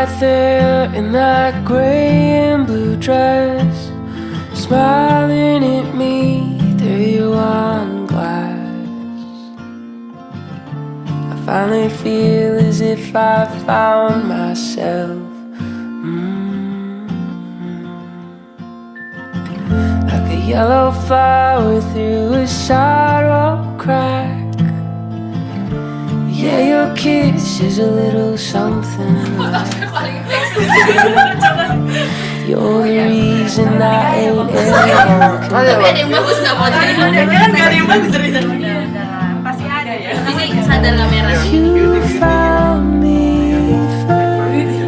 right there in that gray and blue dress, smiling at me through your wine glass. I finally feel as if I found myself, like a yellow flower through a sidewalk crack. Yeah, your kiss is a little something like you're the reason I ain't ever. Tapi ada yang bagus nggak buat hari ini? Nggak ada yang bagus dari tadi. Pasti ada ya. Ini sadar kamera. You found me first,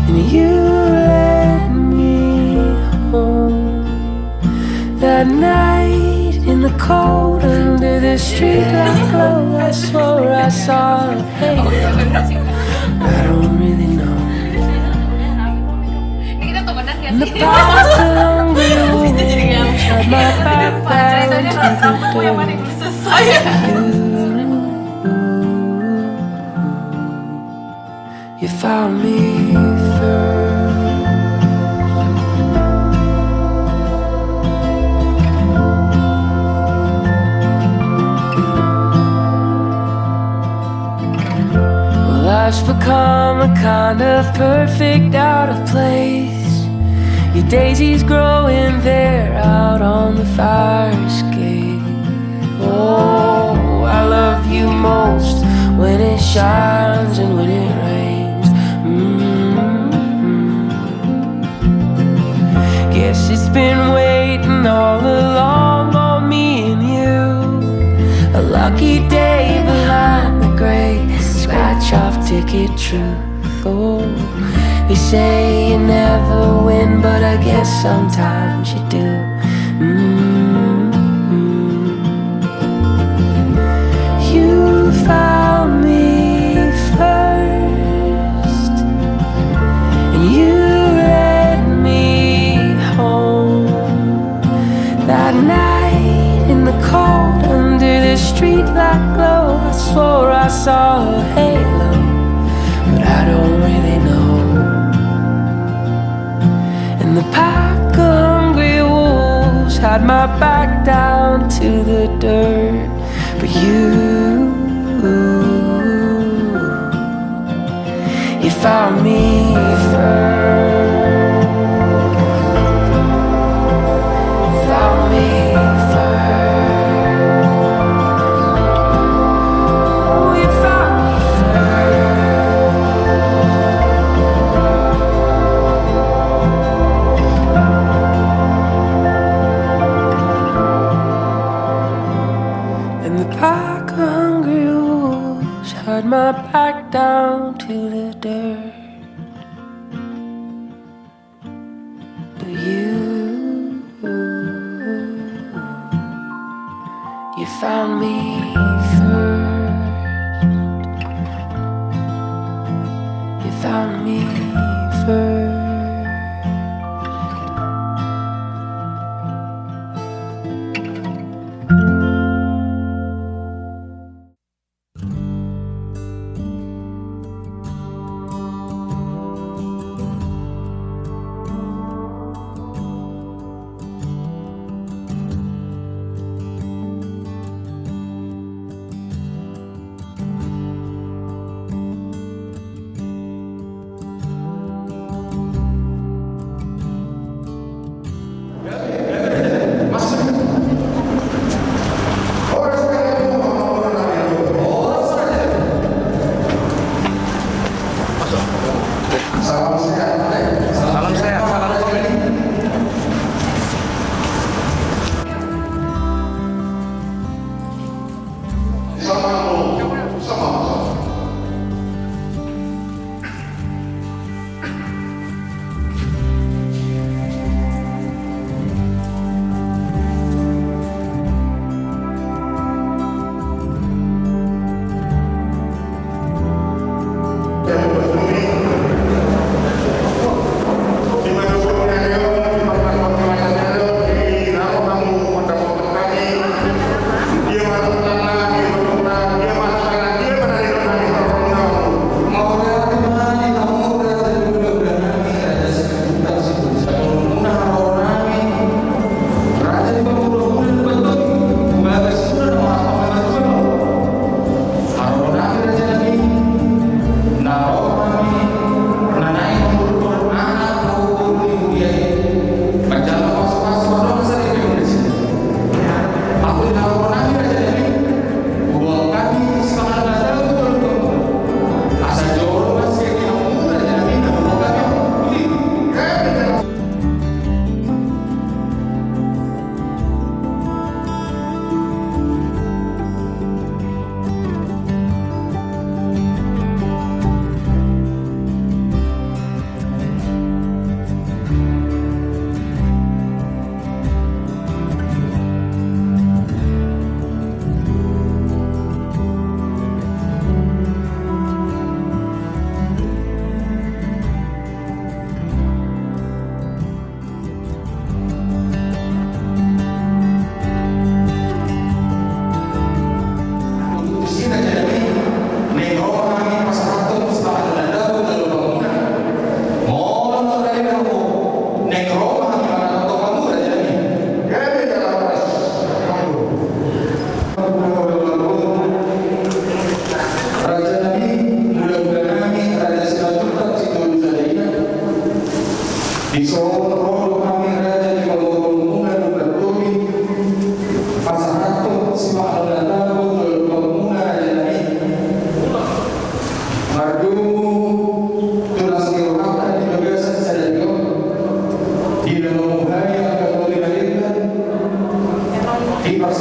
and you led me home that night in the cold under the streetlight glow. I swore I saw a halo. I don't really know. And the path along the road had my back down to the door. You found me first. Well, life's become a kind of perfect out of place. Your daisies growing there out on the fire escape. Oh, I love you most when it shines and when it rains. Guess it's been waiting all along on me and you. A lucky day behind the gray scratch-off ticket truth. Oh, they say you never win, but I guess sometimes you do. You found me first, and you led me home that night in the cold under the streetlight glow. I swore I saw a halo, but I don't really know. And the pack of hungry wolves had my back down to the dirt. But you found me first. Found me first. Oh, you found me pack of hungry wolves had my back down to the dirt. But you found me first. You found me first.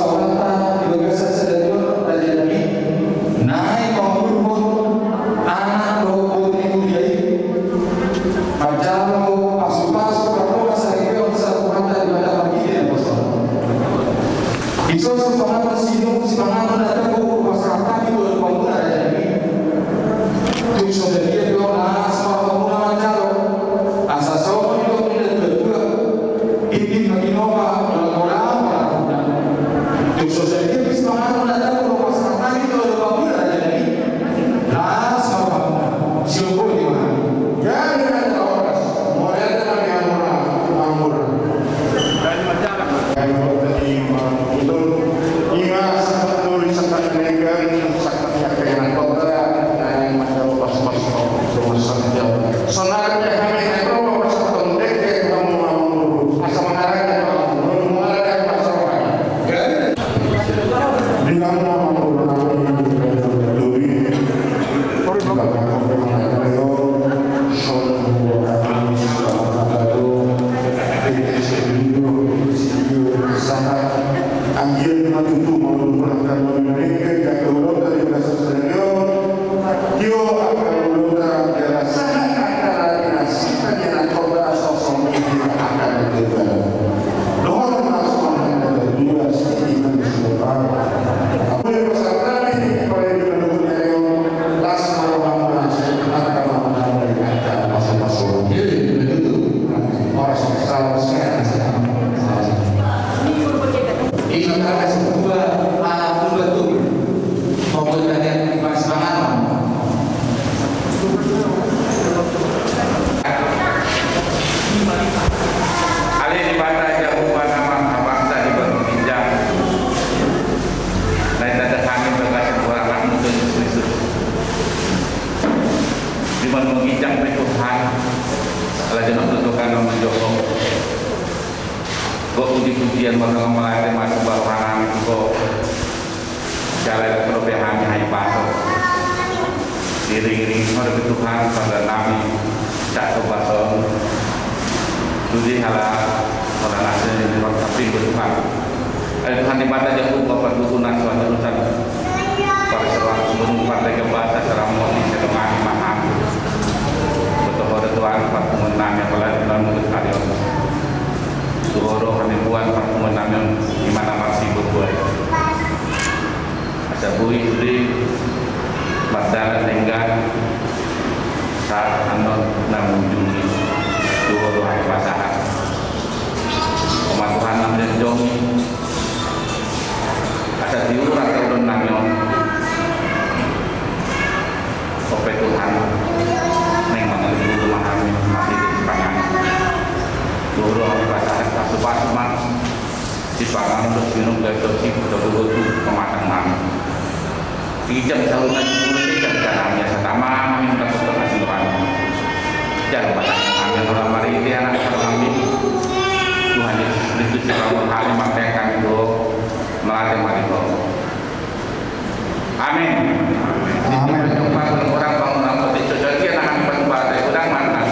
pasawata ibagasa sa dalyon Raja Nabi naik pangurupon anak roh putri Pajalo pasu-pasu kapula sa regiyon sa kumata di mana pagkili ng boso. Iso sa pangalan si pangalan na tago pasakatan ito ang panguna Raja Nabi. Tukso na dia ko na sa panguna Pajalo asa sa ito pinagdadua hindi maginoma Tukso sa dia si pangalan na tago pasakatan ito ang panguna Raja Nabi. Lahat sa panguna siyo di mana. Puji-pujian bagaimana melayani masuk baruhan kok jalan kerobehan hai pasok diri-diri pada Tuhan pada nami tak kebason tuji halal pada nasi di ruang sapi Tuhan Tuhan ibadah jauh bapak dukungan suatu urusan pada seruan sebelum partai kebasa secara murni sedemani mahal betul pada Tuhan pada menang yang pelan dalam mulut kalian Suhoro penipuan pertemuan di mana masih berbuat. Asa bui sudi badala tenggan saat anon mengunjungi Suhoro hari pasahan. Pematuhan namanya jongi. Asa diurang keudon namyon. Sampai Tuhan neng mengenai rumah kami masih di Sepanjang. Suhoro hari pasahan. Pasman di pangan untuk minum dari tosi betul-betul pematang mana tidak saluran itu tidak caranya setama minum kasut kasih Tuhan jangan lupa kami orang mari dia anak kami Tuhan itu selalu hal maka kami do melatih mari do amin amin tempat orang bangun apa itu jadi anak kami pada orang mana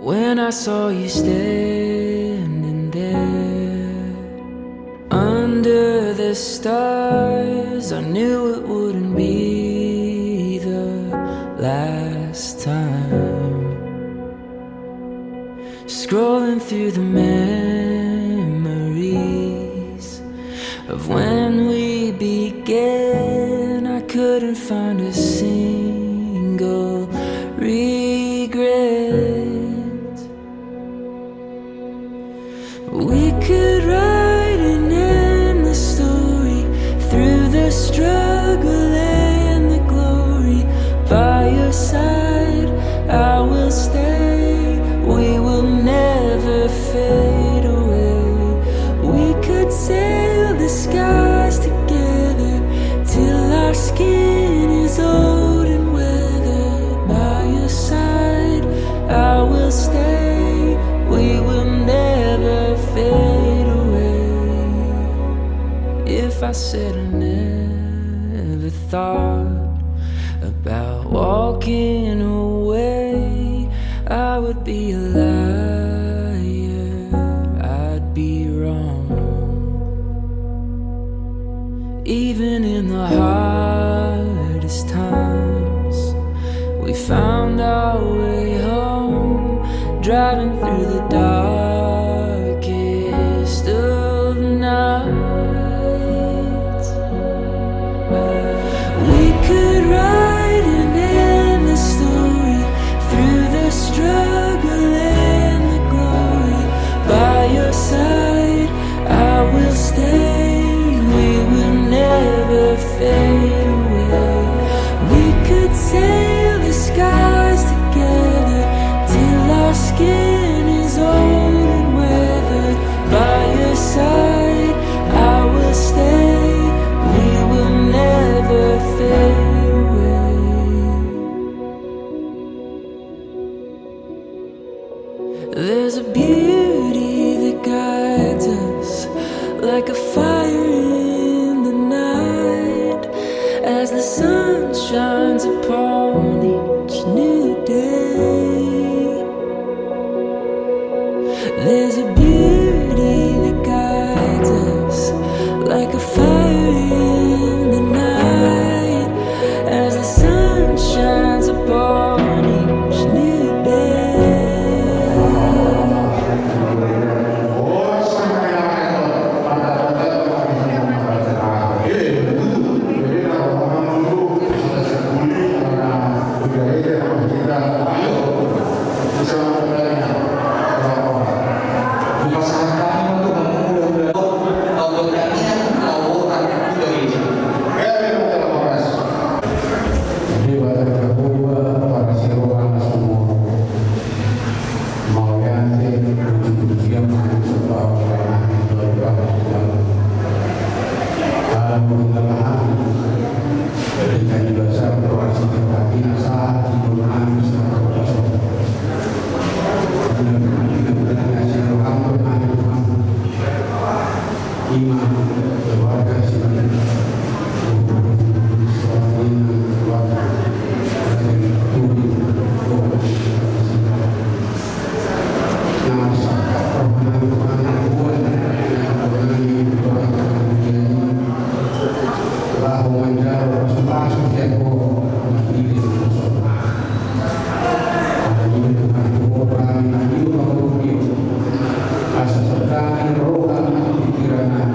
When I saw you standing there under the stars, I knew it wouldn't be the last time. Scrolling through the memories of when we began, I couldn't find a single regret. We could write an endless story through the struggle and the glory. By your side, I will stay. We will never fade away. We could sail the skies together till our skin is old and weathered. By your side, I will stay. We will never fade. if I said I never thought about walking away? I would be a liar, I'd be wrong. Even in the hardest times, we found our way home, driving through the darkest of nights. We could write an endless story through the struggle and the glory. By your side, I will stay. We will never fade away. We could sail the skies together till our skin is old and weathered. By your side, I will stay. We will never fade away. There's a beauty that guides us like a fire in the night, as the sun shines upon each new day. There's a beauty that guides us like a fire in the night, as the sun shines upon each new day. Asa sedang roh dan pikiran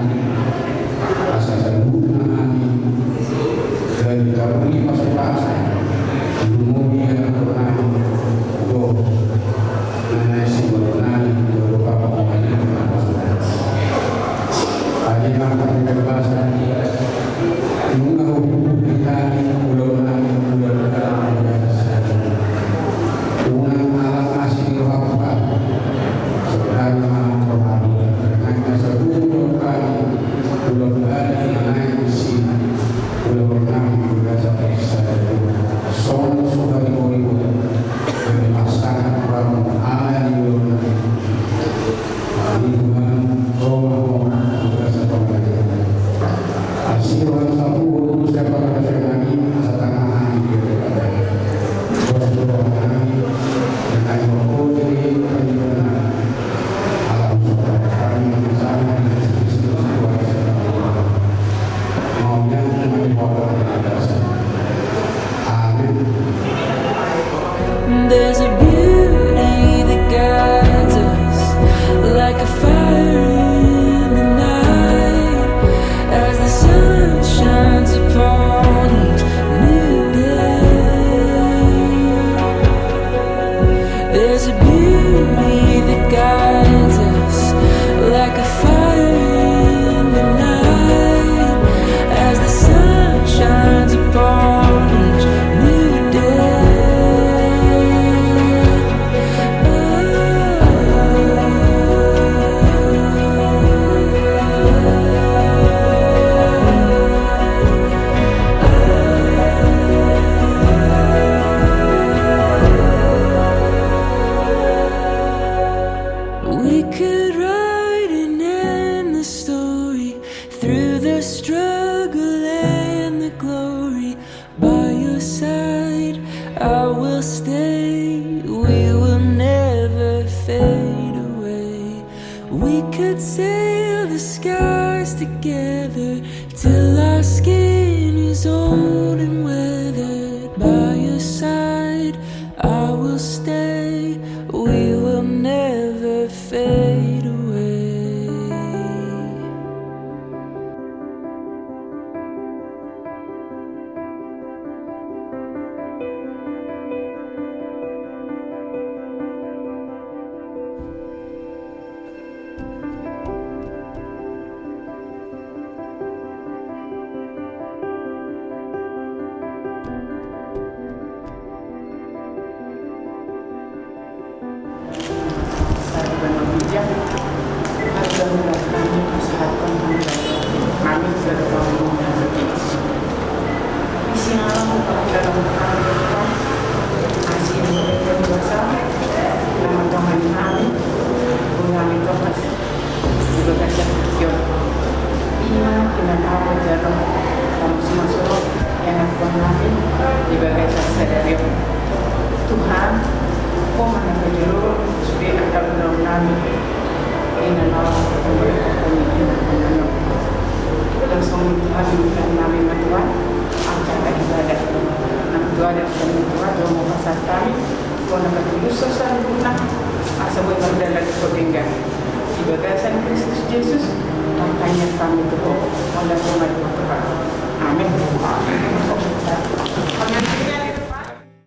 through the struggle and the glory, by your side I will stay. We will never fade away. We could sail the skies together till our skin is old and weathered. By your side I will stay. We will never fade away. Satu dan bijak, harga murah kami kesehatan kami berbangun dan berjaya. Isi alam dalam kami Tuhan, kasih yang berkuasa, nama Tuhan kami, kami Tuhan, juga kasih Tuhan. Iman dengan awal jalan, kamu semua suruh yang Tuhan kami, juga kasih sadari Tuhan. Kau mana berjuru sudah akan menaunami ini nalar kemudian langsung kami menaunami Tuhan acara ibadah. Nama Tuhan dan Tuhan doa mau pasal kami kau nak tulus sesal guna asa boleh berdalam ketinggal di bagasan Kristus Yesus makanya kami tuh oleh Tuhan.